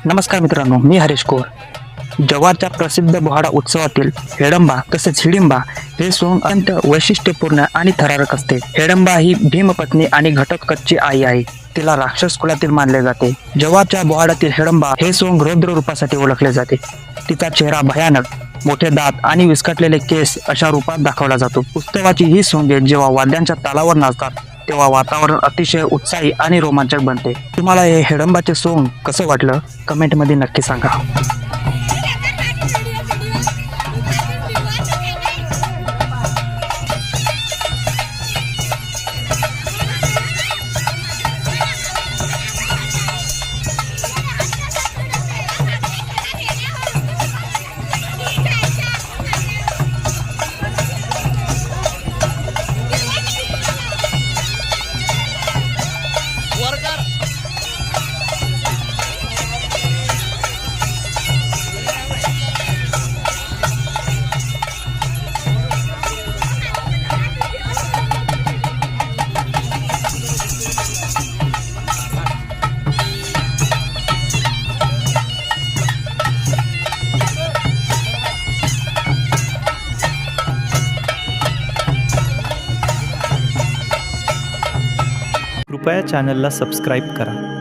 नमस्कार मित्रांनो, मी हरीश कोर. जव्हारच्या प्रसिद्ध बोहाडा उत्सवातील हेडंबा तसेच हिडिंबा हे सोंग अत्यंत वैशिष्ट्यपूर्ण आणि थरारक असते. हेडंबा ही भीमपत्नी आणि घटोत्कचची आई आहे. तिला राक्षस कुलातील मानले जाते. जव्हारच्या बोहाडातील हेडंबा हे सोंग रौद्र रूपासाठी ओळखले जाते. तिचा चेहरा भयानक, मोठे दात आणि विस्कटलेले केस अशा रूपात दाखवला जातो. उत्सवाची ही सोंगे जेव्हा वाद्यांच्या तालावर नाचतात तेव्हा वातावरण अतिशय उत्साही आणि रोमांचक बनते. तुम्हाला हे हेडंबाचे सोंग कसं वाटलं कमेंटमध्ये नक्की सांगा. कृपया चॅनलला सबस्क्राईब करा.